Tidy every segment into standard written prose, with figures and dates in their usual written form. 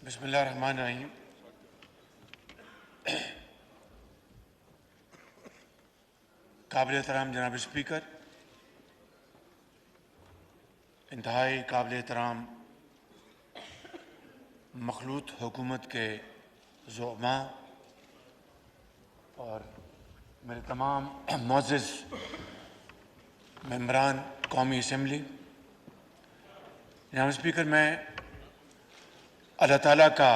بسم اللہ الرحمن الرحیم۔ قابل احترام جناب اسپیکر، انتہائی قابل احترام مخلوط حکومت کے زعماء اور میرے تمام معزز ممبران قومی اسمبلی، جناب اسپیکر، میں اللہ تعالیٰ کا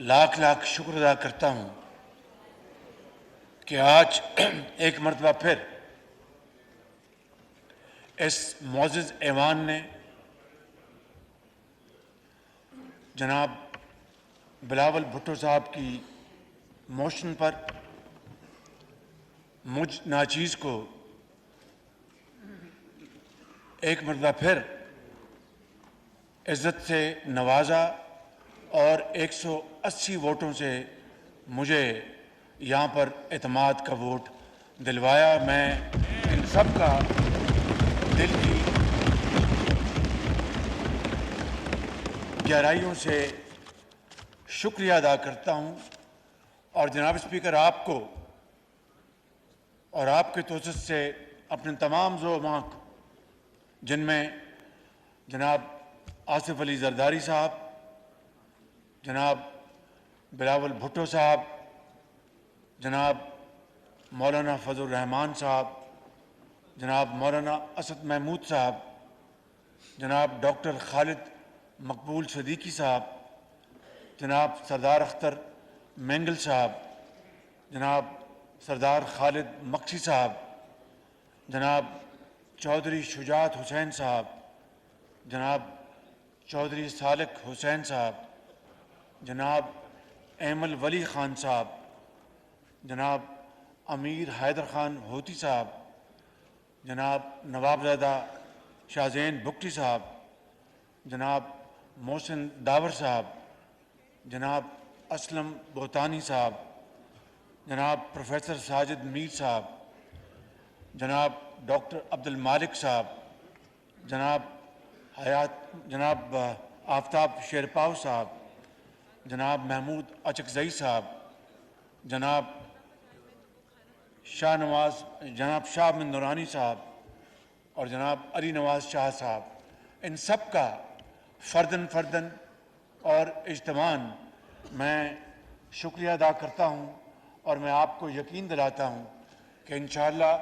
لاکھ لاکھ شکر ادا کرتا ہوں کہ آج ایک مرتبہ پھر اس معزز ایوان نے جناب بلاول بھٹو صاحب کی موشن پر مجھ ناچیز کو ایک مرتبہ پھر عزت سے نوازا اور 180 ووٹوں سے مجھے یہاں پر اعتماد کا ووٹ دلوایا۔ میں ان سب کا دل کی گہرائیوں سے شکریہ ادا کرتا ہوں، اور جناب اسپیکر، آپ کو اور آپ کے توسط سے اپنے تمام زعماء کو، جن میں جناب آصف علی زرداری صاحب، جناب بلاول بھٹو صاحب، جناب مولانا فضل الرحمان صاحب، جناب مولانا اسد محمود صاحب، جناب ڈاکٹر خالد مقبول صدیقی صاحب، جناب سردار اختر مینگل صاحب، جناب سردار خالد مکسی صاحب، جناب چودھری شجاعت حسین صاحب، جناب چودھری سالک حسین صاحب، جناب ایمل ولی خان صاحب، جناب امیر حیدر خان ہوتی صاحب، جناب نوابزادہ شاہزین بگٹی صاحب، جناب محسن داور صاحب، جناب اسلم بوتانی صاحب، جناب پروفیسر ساجد میر صاحب، جناب ڈاکٹر عبد المالک صاحب، جناب آفتاب شیرپاؤ صاحب، جناب محمود اچکزئی صاحب، جناب شاہ احمد نورانی صاحب اور جناب علی نواز شاہ صاحب، ان سب کا فرداً اور اجتماعاً میں شکریہ ادا کرتا ہوں، اور میں آپ کو یقین دلاتا ہوں کہ انشاءاللہ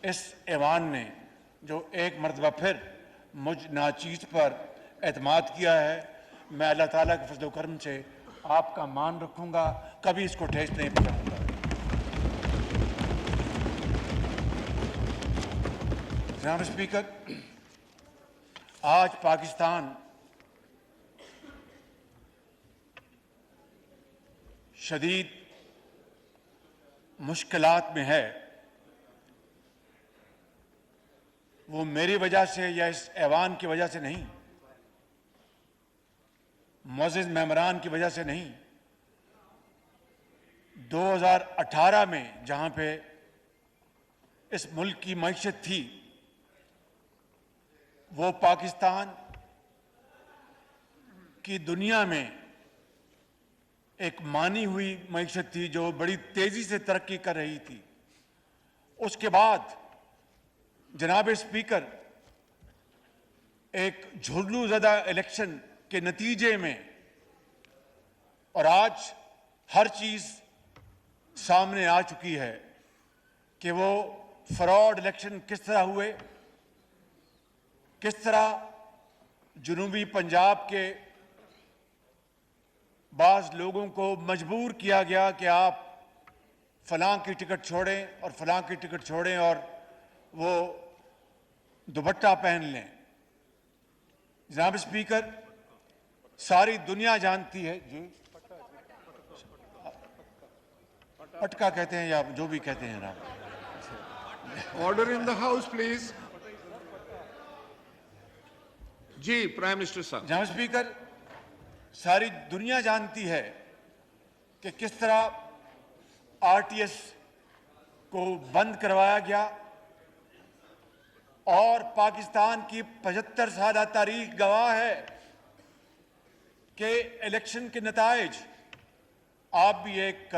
اس ایوان نے جو ایک مرتبہ پھر مجھ ناچیز پر اعتماد کیا ہے، میں اللہ تعالیٰ کے فضل و کرم سے آپ کا مان رکھوں گا، کبھی اس کو ٹھیس نہیں پہنچاؤں گا۔ جناب اسپیکر، آج پاکستان شدید مشکلات میں ہے۔ وہ میری وجہ سے یا اس ایوان کی وجہ سے نہیں، معزز ممبران کی وجہ سے نہیں۔ 2018 میں جہاں پہ اس ملک کی معیشت تھی، وہ پاکستان کی دنیا میں ایک مانی ہوئی معیشت تھی جو بڑی تیزی سے ترقی کر رہی تھی۔ اس کے بعد جناب اسپیکر، ایک جھرلو زدہ الیکشن کے نتیجے میں، اور آج ہر چیز سامنے آ چکی ہے کہ وہ فراڈ الیکشن کس طرح ہوئے، کس طرح جنوبی پنجاب کے بعض لوگوں کو مجبور کیا گیا کہ آپ فلاں کی ٹکٹ چھوڑیں اور فلاں کی ٹکٹ چھوڑیں اور وہ دوپٹہ پہن لیں۔ جناب اسپیکر، ساری دنیا جانتی ہے، جی پٹکا کہتے ہیں یا جو بھی کہتے ہیں جناب۔ Order in the house please. جی پرائم منسٹر صاحب۔ جناب اسپیکر، ساری دنیا جانتی ہے کہ کس طرح آر ٹی ایس کو بند کروایا گیا، اور پاکستان کی 75 سالہ تاریخ گواہ ہے کہ الیکشن کے نتائج، آپ بھی ایک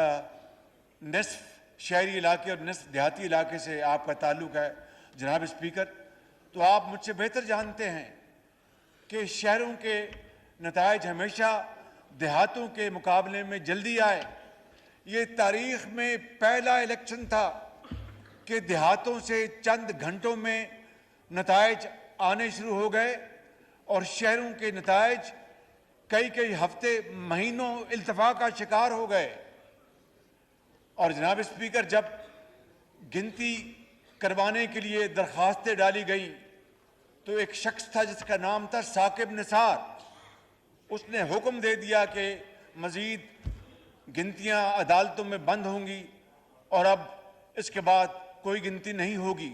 نصف شہری علاقے اور نصف دیہاتی علاقے سے آپ کا تعلق ہے جناب اسپیکر، تو آپ مجھ سے بہتر جانتے ہیں کہ شہروں کے نتائج ہمیشہ دیہاتوں کے مقابلے میں جلدی آئے۔ یہ تاریخ میں پہلا الیکشن تھا کہ دیہاتوں سے چند گھنٹوں میں نتائج آنے شروع ہو گئے اور شہروں کے نتائج کئی ہفتے مہینوں التفا کا شکار ہو گئے۔ اور جناب اسپیکر، جب گنتی کروانے کے لیے درخواستیں ڈالی گئیں تو ایک شخص تھا جس کا نام تھا ثاقب نثار، اس نے حکم دے دیا کہ مزید گنتیاں عدالتوں میں بند ہوں گی اور اب اس کے بعد کوئی گنتی نہیں ہوگی۔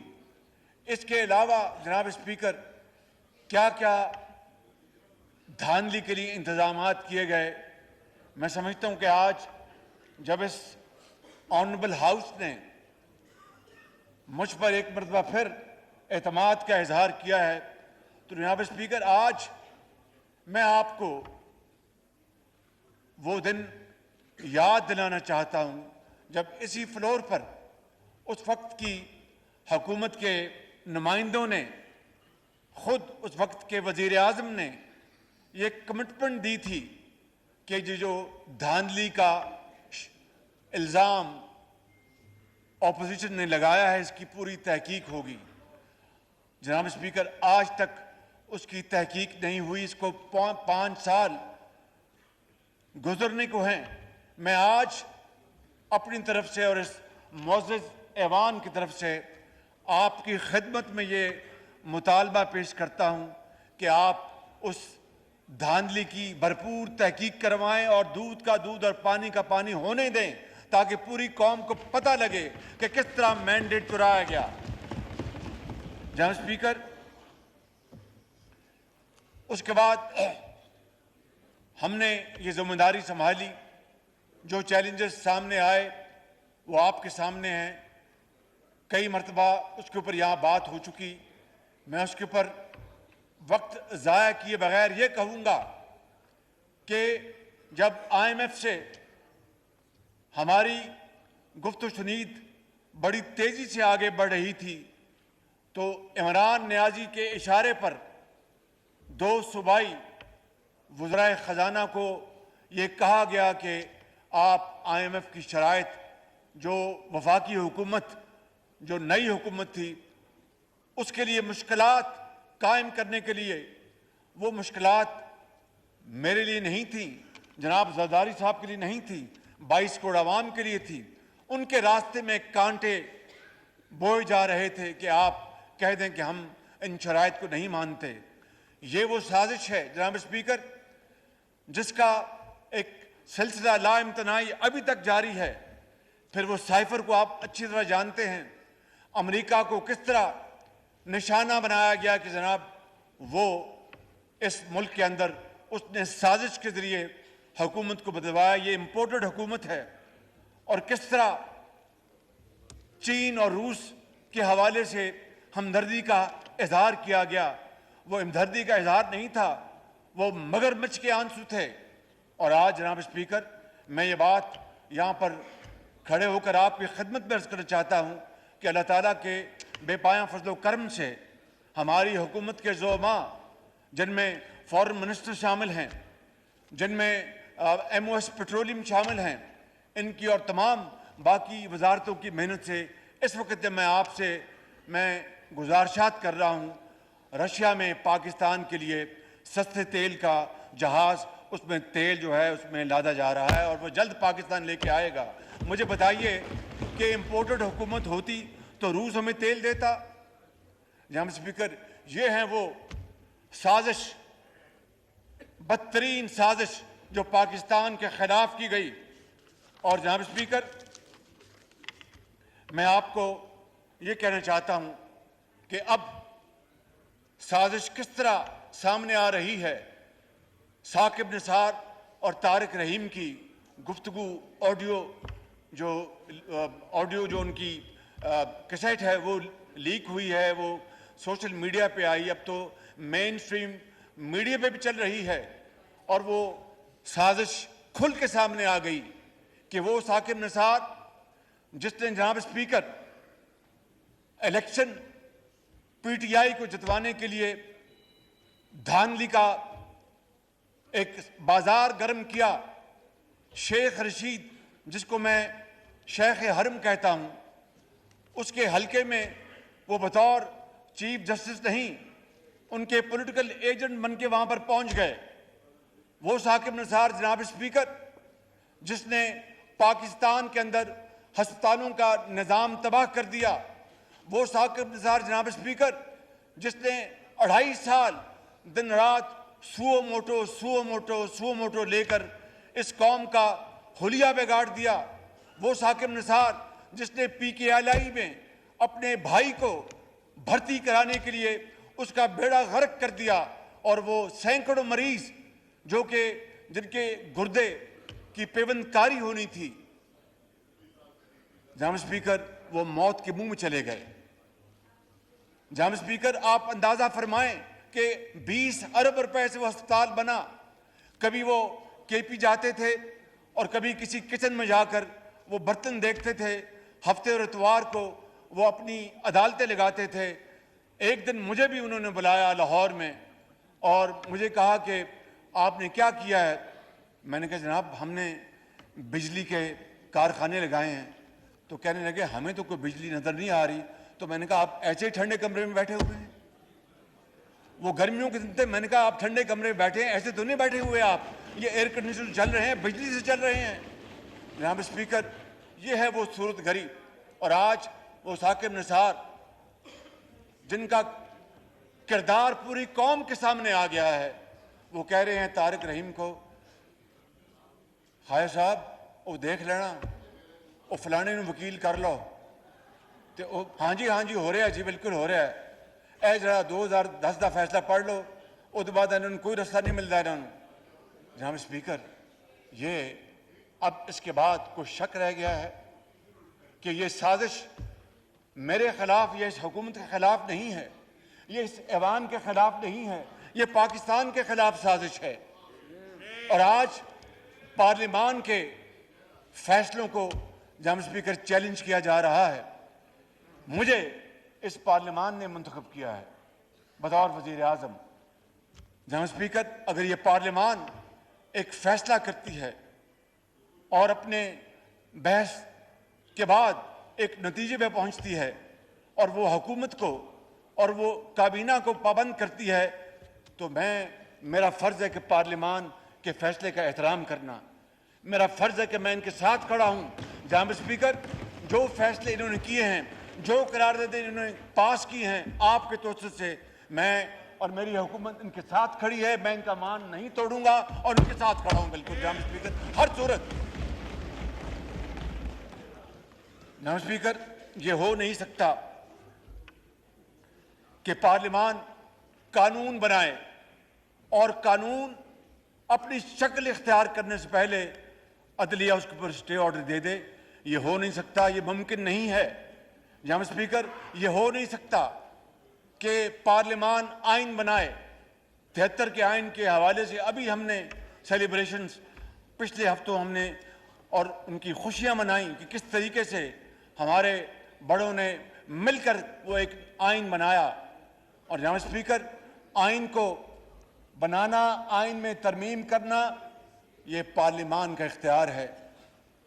اس کے علاوہ جناب اسپیکر، کیا کیا دھاندلی کے لیے انتظامات کیے گئے۔ میں سمجھتا ہوں کہ آج جب اس آنریبل ہاؤس نے مجھ پر ایک مرتبہ پھر اعتماد کا اظہار کیا ہے تو جناب اسپیکر، آج میں آپ کو وہ دن یاد دلانا چاہتا ہوں جب اسی فلور پر اس وقت کی حکومت کے نمائندوں نے، خود اس وقت کے وزیر اعظم نے یہ کمٹمنٹ دی تھی کہ جو دھاندلی کا الزام اپوزیشن نے لگایا ہے اس کی پوری تحقیق ہوگی۔ جناب اسپیکر، آج تک اس کی تحقیق نہیں ہوئی، اس کو 5 سال گزرنے کو ہیں۔ میں آج اپنی طرف سے اور اس معزز ایوان کی طرف سے آپ کی خدمت میں یہ مطالبہ پیش کرتا ہوں کہ آپ اس دھاندلی کی بھرپور تحقیق کروائیں اور دودھ کا دودھ اور پانی کا پانی ہونے دیں تاکہ پوری قوم کو پتہ لگے کہ کس طرح مینڈیٹ چرایا گیا۔ جناب اسپیکر، اس کے بعد ہم نے یہ ذمہ داری سنبھالی، جو چیلنجز سامنے آئے وہ آپ کے سامنے ہیں، کئی مرتبہ اس کے اوپر یہاں بات ہو چکی، میں اس کے اوپر وقت ضائع کیے بغیر یہ کہوں گا کہ جب IMF سے ہماری گفت و شنید بڑی تیزی سے آگے بڑھ رہی تھی تو عمران نیازی کے اشارے پر 2 صوبائی وزرائے خزانہ کو یہ کہا گیا کہ آپ IMF کی شرائط، جو وفاقی حکومت، جو نئی حکومت تھی، اس کے لیے مشکلات قائم کرنے کے لیے، وہ مشکلات میرے لیے نہیں تھیں، جناب زرداری صاحب کے لیے نہیں تھی، 22 کروڑ عوام کے لیے تھی۔ ان کے راستے میں کانٹے بوئے جا رہے تھے کہ آپ کہہ دیں کہ ہم ان شرائط کو نہیں مانتے۔ یہ وہ سازش ہے جناب اسپیکر جس کا ایک سلسلہ لا امتناعی ابھی تک جاری ہے۔ پھر وہ سائفر کو آپ اچھی طرح جانتے ہیں، امریکہ کو کس طرح نشانہ بنایا گیا کہ جناب وہ اس ملک کے اندر اس نے سازش کے ذریعے حکومت کو بدلوایا، یہ امپورٹڈ حکومت ہے، اور کس طرح چین اور روس کے حوالے سے ہمدردی کا اظہار کیا گیا۔ وہ ہمدردی کا اظہار نہیں تھا، وہ مگرمچھ کے آنسو تھے۔ اور آج جناب اسپیکر، میں یہ بات یہاں پر کھڑے ہو کر آپ کی خدمت میں عرض کرنا چاہتا ہوں کہ اللہ تعالیٰ کے بے پایاں فضل و کرم سے ہماری حکومت کے زعماء، جن میں فورن منسٹر شامل ہیں، جن میں MOS پیٹرولیم شامل ہیں، ان کی اور تمام باقی وزارتوں کی محنت سے اس وقت جب میں آپ سے گزارشات کر رہا ہوں، رشیا میں پاکستان کے لیے سستے تیل کا جہاز، اس میں تیل جو ہے اس میں لادا جا رہا ہے اور وہ جلد پاکستان لے کے آئے گا۔ مجھے بتائیے کہ امپورٹڈ حکومت ہوتی تو روس ہمیں تیل دیتا؟ جناب اسپیکر، یہ ہیں وہ سازش، بدترین سازش جو پاکستان کے خلاف کی گئی۔ اور جناب اسپیکر، میں آپ کو یہ کہنا چاہتا ہوں کہ اب سازش کس طرح سامنے آ رہی ہے۔ ثاقب نثار اور طارق رحیم کی گفتگو آڈیو جو ان کی کیسٹ ہے وہ لیک ہوئی ہے، وہ سوشل میڈیا پہ آئی، اب تو مین سٹریم میڈیا پہ بھی چل رہی ہے، اور وہ سازش کھل کے سامنے آ گئی کہ وہ ثاقب نثار جس نے جناب speaker election P T I کو جتوانے کے لیے دھاندلی کا ایک بازار گرم کیا، شیخ رشید جس کو میں شیخ حرم کہتا ہوں، اس کے حلقے میں وہ بطور چیف جسٹس نہیں، ان کے پولیٹیکل ایجنٹ بن کے وہاں پر پہنچ گئے۔ وہ ثاقب نثار جناب اسپیکر جس نے پاکستان کے اندر ہسپتالوں کا نظام تباہ کر دیا، وہ ثاقب نثار جناب اسپیکر جس نے 2.5 سال دن رات سو موٹو لے کر اس قوم کا حلیہ بگاڑ دیا، وہ ثاقب نثار جس نے پی کے ایل آئی میں اپنے بھائی کو بھرتی کرانے کے لیے اس کا بیڑا غرق کر دیا، اور وہ سینکڑوں مریض جو کہ جن کے گردے کی پیوند کاری ہونی تھی، جناب اسپیکر وہ موت کے منہ میں چلے گئے۔ جناب اسپیکر آپ اندازہ فرمائیں کہ 20 ارب روپے سے وہ ہسپتال بنا۔ کبھی وہ کے پی جاتے تھے اور کبھی کسی کچن میں جا کر وہ برتن دیکھتے تھے، ہفتے اور اتوار کو وہ اپنی عدالتیں لگاتے تھے۔ ایک دن مجھے بھی انہوں نے بلایا لاہور میں اور مجھے کہا کہ آپ نے کیا کیا ہے؟ میں نے کہا جناب ہم نے بجلی کے کارخانے لگائے ہیں۔ تو کہنے لگے ہمیں تو کوئی بجلی نظر نہیں آ رہی۔ تو میں نے کہا آپ ایسے ہی ٹھنڈے کمرے میں بیٹھے ہوئے ہیں؟ وہ گرمیوں کے دن تھے، میں نے کہا آپ ٹھنڈے کمرے میں بیٹھے ہیں، ایسے تو نہیں بیٹھے ہوئے آپ، یہ ایئر کنڈیشن چل رہے ہیں، بجلی سے چل رہے ہیں۔ جناب اسپیکر یہ ہے وہ صورت گری، اور آج وہ ثاقب نثار جن کا کردار پوری قوم کے سامنے آ گیا ہے، وہ کہہ رہے ہیں طارق رحیم کو، ہائے صاحب وہ دیکھ لینا، وہ فلانے نے وکیل کر لو، تو ہاں جی ہو رہا ہے، جی بالکل ہو رہا ہے، اے ذرا 2010 کا فیصلہ پڑھ لو، اس کے بعد انہوں نے کوئی رستہ نہیں ملتا انہوں نے۔ جناب اسپیکر یہ اب اس کے بعد کوئی شک رہ گیا ہے کہ یہ سازش میرے خلاف، یہ اس حکومت کے خلاف نہیں ہے، یہ اس ایوان کے خلاف نہیں ہے، یہ پاکستان کے خلاف سازش ہے۔ اور آج پارلیمان کے فیصلوں کو جناب اسپیکر چیلنج کیا جا رہا ہے۔ مجھے اس پارلیمان نے منتخب کیا ہے بطور وزیر اعظم۔ جناب اسپیکر اگر یہ پارلیمان ایک فیصلہ کرتی ہے اور اپنے بحث کے بعد ایک نتیجے پہ پہنچتی ہے اور وہ حکومت کو اور وہ کابینہ کو پابند کرتی ہے، تو میرا فرض ہے کہ پارلیمان کے فیصلے کا احترام کرنا، میرا فرض ہے کہ میں ان کے ساتھ کھڑا ہوں۔ جناب اسپیکر جو فیصلے انہوں نے کیے ہیں، جو قراردادیں انہوں نے پاس کی ہیں آپ کے توسط سے، میں اور میری حکومت ان کے ساتھ کھڑی ہے، میں ان کا مان نہیں توڑوں گا اور ان کے ساتھ کھڑا ہوں بالکل جناب اسپیکر ہر صورت۔ جناب اسپیکر یہ ہو نہیں سکتا کہ پارلیمان قانون بنائے اور قانون اپنی شکل اختیار کرنے سے پہلے عدلیہ اس کے اوپر اسٹے آرڈر دے دے۔ یہ ہو نہیں سکتا، یہ ممکن نہیں ہے۔ جناب اسپیکر یہ ہو نہیں سکتا کہ پارلیمان آئین بنائے۔ 73 کے آئین کے حوالے سے ابھی ہم نے سیلیبریشنز پچھلے ہفتوں ہم نے اور ان کی خوشیاں منائیں کہ کس طریقے سے ہمارے بڑوں نے مل کر وہ ایک آئین بنایا۔ اور جناب اسپیکر آئین کو بنانا، آئین میں ترمیم کرنا یہ پارلیمان کا اختیار ہے۔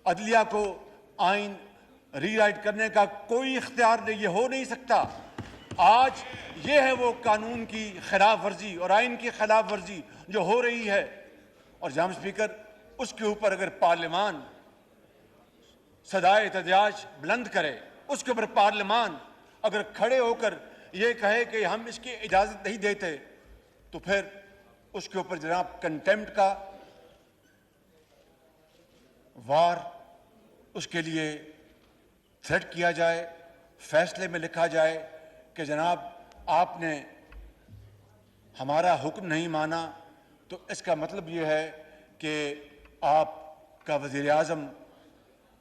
عدلیہ کو آئین ری رائٹ کرنے کا کوئی اختیار نہیں، یہ ہو نہیں سکتا۔ آج یہ ہے وہ قانون کی خلاف ورزی اور آئین کی خلاف ورزی جو ہو رہی ہے، اور جناب اسپیکر اس کے اوپر اگر پارلیمان صدائے احتجاج بلند کرے، اس کے اوپر پارلیمان اگر کھڑے ہو کر یہ کہے کہ ہم اس کی اجازت نہیں دیتے، تو پھر اس کے اوپر جناب کنٹیمپٹ کا وار اس کے لیے تھریٹ کیا جائے، فیصلے میں لکھا جائے کہ جناب آپ نے ہمارا حکم نہیں مانا، تو اس کا مطلب یہ ہے کہ آپ کا وزیر اعظم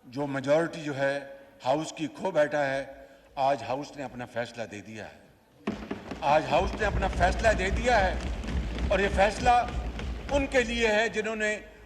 جو میجورٹی جو ہے ہاؤس کی کھو بیٹھا ہے۔ آج ہاؤس نے اپنا فیصلہ دے دیا ہے، آج ہاؤس نے اپنا فیصلہ دے دیا ہے، اور یہ فیصلہ ان کے لیے ہے جنہوں نے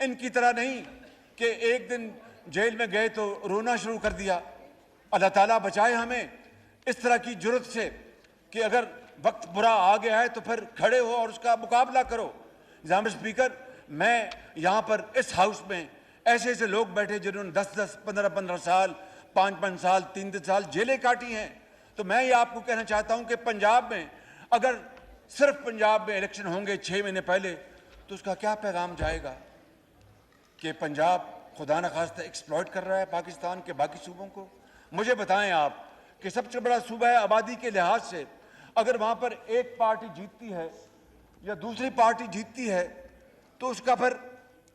ان کی طرح نہیں کہ ایک دن جیل میں گئے تو رونا شروع کر دیا. اللہ تعالیٰ بچائے ہمیں اس طرح کی جرت سے کہ اگر وقت برا آ گیا ہے تو پھر کھڑے ہو اور اس کا مقابلہ کرو. جناب اسپیکر, میں یہاں پر اس ہاؤس میں ایسے ایسے لوگ بیٹھے جنہوں نے 10 15 سال 5 سال 3 سال جیلیں کاٹی ہیں. تو میں یہ آپ کو کہنا چاہتا ہوں کہ پنجاب میں اگر صرف پنجاب میں الیکشن ہوں گے 6 مہینے پہلے تو اس کا کیا پیغام جائے گا کہ پنجاب خدا نخواستہ ایکسپلائٹ کر رہا ہے پاکستان کے باقی صوبوں کو. مجھے بتائیں آپ کہ سب سے بڑا صوبہ ہے آبادی کے لحاظ سے, اگر وہاں پر ایک پارٹی جیتتی ہے یا دوسری پارٹی جیتتی ہے تو اس کا پھر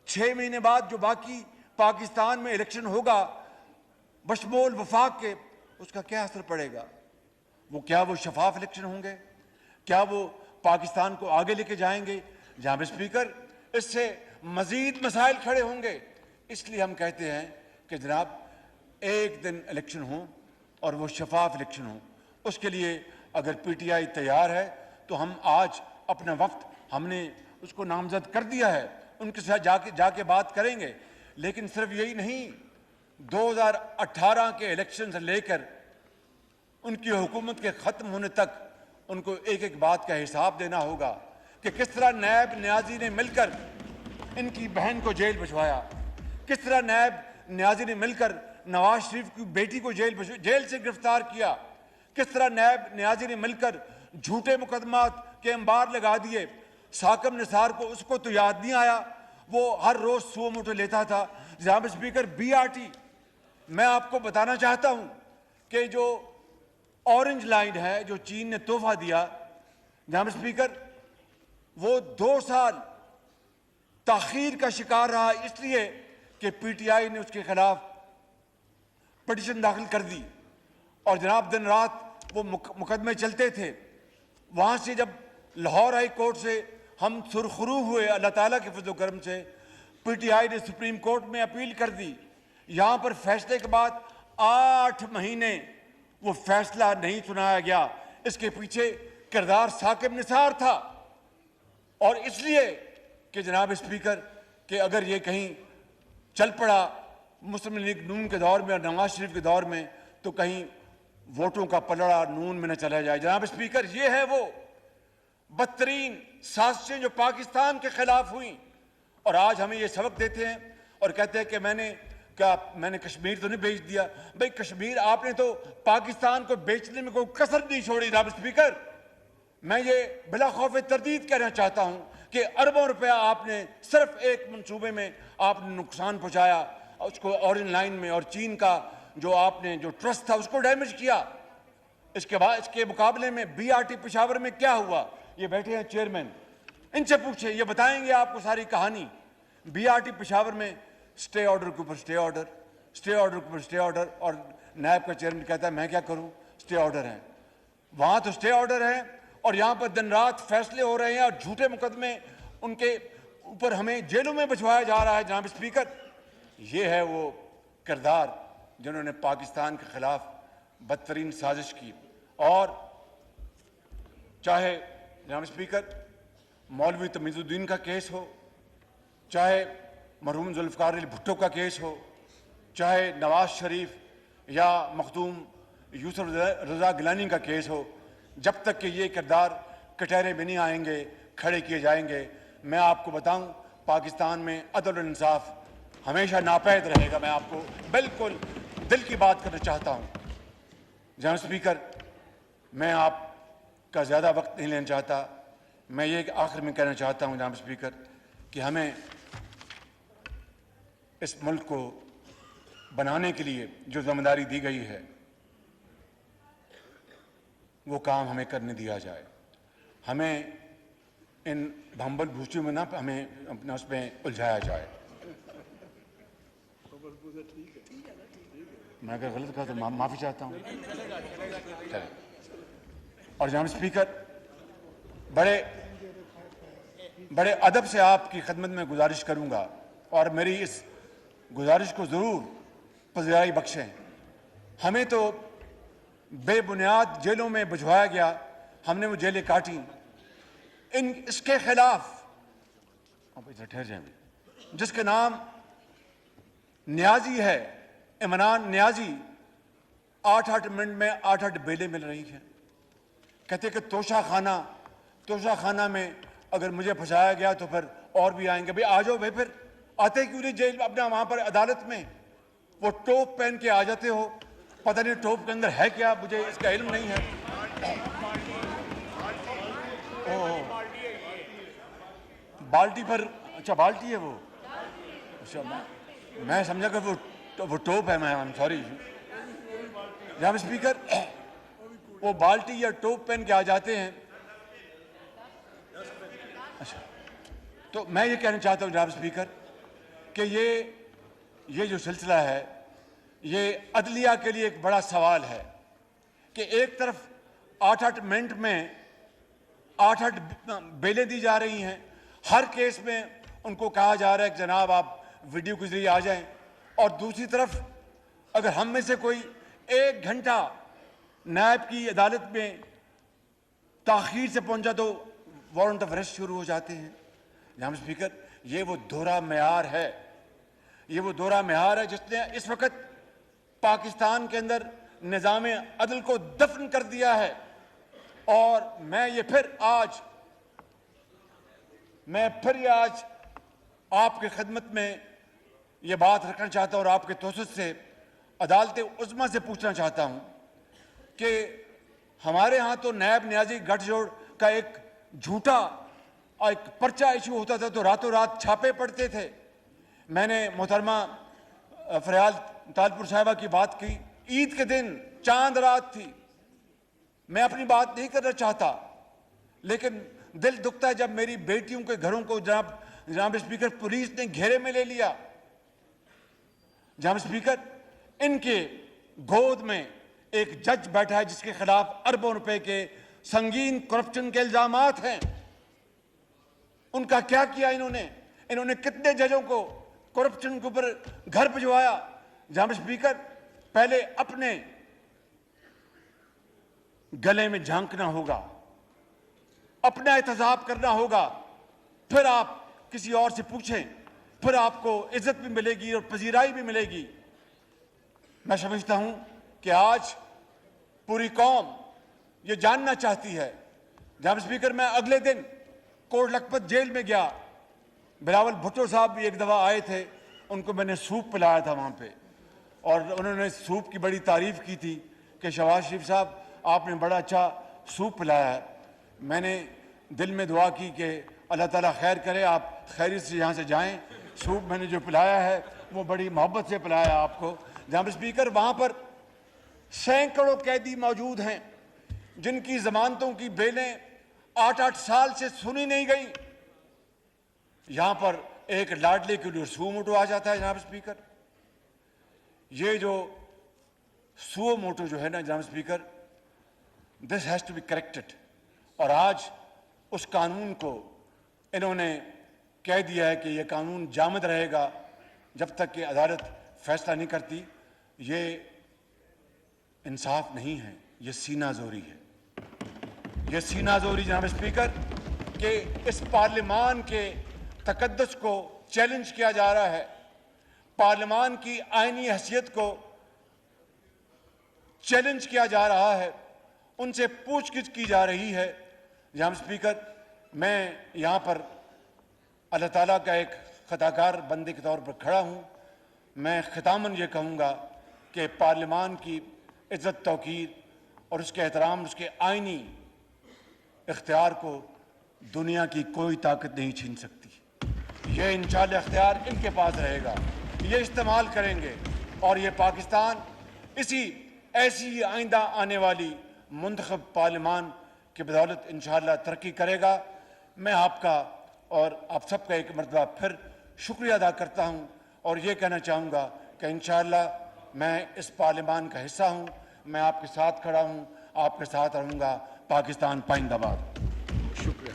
6 مہینے بعد جو باقی پاکستان میں الیکشن ہوگا بشمول وفاق کے, اس کا کیا اثر پڑے گا؟ کیا وہ شفاف الیکشن ہوں گے؟ کیا وہ پاکستان کو آگے لے کے جائیں گے؟ جناب اسپیکر, اس سے مزید مسائل کھڑے ہوں گے. اس لیے ہم کہتے ہیں کہ جناب ایک دن الیکشن ہوں اور وہ شفاف الیکشن ہوں. اس کے لیے اگر پی ٹی آئی تیار ہے تو ہم آج اپنا وقت ہم نے اس کو نامزد کر دیا ہے, ان کے ساتھ جا کے بات کریں گے. لیکن صرف یہی نہیں, 2018 کے الیکشن سے لے کر ان کی حکومت کے ختم ہونے تک ان کو ایک ایک بات کا حساب دینا ہوگا کہ کس طرح نیب نیازی نے مل کر ان کی بہن کو جیل بھجوایا, کس طرح نیب نیازی نے مل کر نواز شریف کی بیٹی کو جیل سے گرفتار کیا, کس طرح نیب نیازی نے مل کر جھوٹے مقدمات کے انبار لگا دیے. ثاقب نثار کو اس کو تو یاد نہیں آیا, وہ ہر روز 100 موٹے لیتا تھا. جناب اسپیکر, BRT میں آپ کو بتانا چاہتا ہوں کہ جو اورنج لائن ہے جو چین نے تحفہ دیا, جناب اسپیکر, وہ 2 سال تاخیر کا شکار رہا اس لیے کہ پی ٹی آئی نے اس کے خلاف پٹیشن داخل کر دی. اور جناب دن رات وہ مقدمے چلتے تھے. وہاں سے جب لاہور ہائی کورٹ سے ہم سرخرو ہوئے, اللہ تعالیٰ کے فضل و کرم سے پی ٹی آئی نے سپریم کورٹ میں اپیل کر دی. یہاں پر فیصلے کے بعد 8 مہینے وہ فیصلہ نہیں سنایا گیا. اس کے پیچھے کردار ثاقب نثار تھا. اور اس لیے کہ جناب اسپیکر کہ اگر یہ کہیں چل پڑا مسلم لیگ نون کے دور میں اور نواز شریف کے دور میں تو کہیں ووٹوں کا پلڑا نون میں نہ چلا جائے. جناب اسپیکر, یہ ہے وہ بدترین سازشیں جو پاکستان کے خلاف ہوئیں, اور آج ہمیں یہ سبق دیتے ہیں اور کہتے ہیں کہ میں نے کشمیر تو نہیں بیچ دیا. بھئی کشمیر آپ نے تو پاکستان کو بیچنے میں کوئی کسر نہیں چھوڑی. جناب اسپیکر, میں یہ بلا خوف تردید کہنا چاہتا ہوں کہ اربوں روپیہ آپ نے صرف ایک منصوبے میں آپ نے نقصان پہنچایا, اس کو اورنج لائن میں, اور چین کا جو آپ نے جو ٹرسٹ تھا اس کو ڈیمیج کیا. اس کے مقابلے میں BRT پشاور میں کیا ہوا؟ یہ بیٹھے ہیں چیئرمین, ان سے پوچھیں, یہ بتائیں گے آپ کو ساری کہانی. BRT پشاور میں سٹے آرڈر کے اوپر سٹے آرڈر, سٹے آرڈر کے اوپر سٹے آرڈر, اور نیب کا چیئرمین کہتا ہے میں کیا کروں, سٹے آرڈر ہیں. وہاں تو سٹے آرڈر ہیں اور یہاں پر دن رات فیصلے ہو رہے ہیں اور جھوٹے مقدمے ان کے اوپر ہمیں جیلوں میں بچھوایا جا رہا ہے. جناب اسپیکر, یہ ہے وہ کردار جنہوں نے پاکستان کے خلاف بدترین سازش کی. اور چاہے جناب اسپیکر مولوی تمیز الدین کا کیس ہو, چاہے مرحوم ذوالفقار علی بھٹو کا کیس ہو, چاہے نواز شریف یا مخدوم یوسف رضا گیلانی کا کیس ہو, جب تک کہ یہ کردار کٹہرے میں نہیں آئیں گے, کھڑے کیے جائیں گے, میں آپ کو بتاؤں پاکستان میں عدل و انصاف ہمیشہ ناپید رہے گا. میں آپ کو بالکل دل کی بات کرنا چاہتا ہوں. جناب اسپیکر, میں آپ کا زیادہ وقت نہیں لینا چاہتا. میں یہ آخر میں کہنا چاہتا ہوں جناب اسپیکر کہ ہمیں اس ملک کو بنانے کے لیے جو ذمہ داری دی گئی ہے وہ کام ہمیں کرنے دیا جائے. ہمیں ان بھمبل بھوسیوں میں نہ ہمیں اپنا اس میں الجھایا جائے. میں اگر غلط کہا تو معافی چاہتا ہوں. اور جناب اسپیکر, بڑے ادب سے آپ کی خدمت میں گزارش کروں گا, اور میری اس گزارش کو ضرور پذیرائی بخشیں. ہمیں تو بے بنیاد جیلوں میں بھجوایا گیا, ہم نے وہ جیلیں کاٹیں. اس کے خلاف اب ادھر ٹھہر جائیں. جس کا نام نیازی ہے، عمران نیازی، 8 منٹ میں 8 بیلیں مل رہی ہیں. کہتے کہ توشہ خانہ میں اگر مجھے پھنسایا گیا تو پھر اور بھی آئیں گے. بھئی آ جاؤ بھائی، پھر آتے کیوں نہیں جیل میں اپنا وہاں پر عدالت میں؟ وہ ٹوپ پہن کے آ جاتے ہو، پتہ نہیں ٹوپ کے اندر ہے کیا، مجھے اس کا علم نہیں ہے. بالٹی پر، اچھا بالٹی ہے وہ، اچھا میں سمجھا کہ وہ ٹوپ ہے. میں سوری جناب اسپیکر، وہ بالٹی یا ٹوپ پہن کے آ جاتے ہیں. اچھا، تو میں یہ کہنا چاہتا ہوں جناب اسپیکر کہ یہ جو سلسلہ ہے یہ عدلیہ کے لیے ایک بڑا سوال ہے کہ ایک طرف 8 منٹ میں 8 بیلیں دی جا رہی ہیں. ہر کیس میں ان کو کہا جا رہا ہے کہ جناب آپ ویڈیو کے ذریعے آ جائیں، اور دوسری طرف اگر ہم میں سے کوئی 1 گھنٹہ نیب کی عدالت میں تاخیر سے پہنچا تو وارنٹ آف اریسٹ شروع ہو جاتے ہیں. جناب اسپیکر، یہ وہ دوہرا معیار ہے، یہ وہ دوہرا معیار ہے جس نے اس وقت پاکستان کے اندر نظام عدل کو دفن کر دیا ہے. اور میں آج آپ کی خدمت میں یہ بات رکھنا چاہتا ہوں اور آپ کے توسط سے عدالت عظمیٰ سے پوچھنا چاہتا ہوں کہ ہمارے ہاں تو نیب نیازی گٹھ جوڑ کا ایک جھوٹا ایک پرچہ ایشو ہوتا تھا تو راتوں رات چھاپے پڑتے تھے. میں نے محترمہ فریال طالپور صاحبہ کی بات کی، عید کے دن چاند رات تھی. میں اپنی بات نہیں کرنا چاہتا، لیکن دل دکھتا ہے جب میری بیٹیوں کے گھروں کو جناب اسپیکر پولیس نے گھیرے میں لے لیا. جناب اسپیکر، ان کے گود میں ایک جج بیٹھا ہے جس کے خلاف اربوں روپے کے سنگین کرپشن کے الزامات ہیں. ان کا کیا کیا انہوں نے کتنے ججوں کو کرپشن کے اوپر گھر بھجوایا. جناب اسپیکر، پہلے اپنے گلے میں جھانکنا ہوگا، اپنا احتساب کرنا ہوگا، پھر آپ کسی اور سے پوچھیں، پھر آپ کو عزت بھی ملے گی اور پذیرائی بھی ملے گی. میں سمجھتا ہوں کہ آج پوری قوم یہ جاننا چاہتی ہے. جناب اسپیکر، میں اگلے دن کوٹ لکھپت جیل میں گیا. بلاول بھٹو صاحب بھی ایک دفعہ آئے تھے، ان کو میں نے سوپ پلایا تھا وہاں پہ، اور انہوں نے سوپ کی بڑی تعریف کی تھی کہ شہباز شریف صاحب آپ نے بڑا اچھا سوپ پلایا ہے. میں نے دل میں دعا کی کہ اللہ تعالیٰ خیر کرے، آپ خیریت سے یہاں سے جائیں. سوپ میں نے جو پلایا ہے وہ بڑی محبت سے پلایا آپ کو. جناب اسپیکر، وہاں پر سینکڑوں قیدی موجود ہیں جن کی ضمانتوں کی بیلیں 8 سال سے سنی نہیں گئی. یہاں پر ایک لاڈلے کے لیے سو موٹو آ جاتا ہے. جناب اسپیکر، یہ جو سو موٹو جو ہے نا جناب speaker, this has to be corrected. اور آج اس قانون کو انہوں نے کہہ دیا ہے کہ یہ قانون جامد رہے گا جب تک کہ عدالت فیصلہ نہیں کرتی. یہ انصاف نہیں ہے، یہ سینہ زوری ہے. یہ سینہ زوری جناب اسپیکر کہ اس پارلیمان کے تقدس کو چیلنج کیا جا رہا ہے، پارلیمان کی آئینی حیثیت کو چیلنج کیا جا رہا ہے، ان سے پوچھ گچھ کی جا رہی ہے. جناب اسپیکر، میں یہاں پر اللہ تعالیٰ کا ایک خطاکار بندے کے طور پر کھڑا ہوں. میں ختاماً یہ کہوں گا کہ پارلیمان کی عزت توقیر اور اس کے احترام، اس کے آئینی اختیار کو دنیا کی کوئی طاقت نہیں چھین سکتی. یہ انشاءاللہ اختیار ان کے پاس رہے گا، یہ استعمال کریں گے، اور یہ پاکستان ایسی آئندہ آنے والی منتخب پارلیمان کی بدولت انشاءاللہ ترقی کرے گا. میں آپ کا اور آپ سب کا ایک مرتبہ پھر شکریہ ادا کرتا ہوں اور یہ کہنا چاہوں گا کہ انشاءاللہ میں اس پارلیمان کا حصہ ہوں. میں آپ کے ساتھ کھڑا ہوں، آپ کے ساتھ رہوں گا. پاکستان پائندہ باد. شکریہ.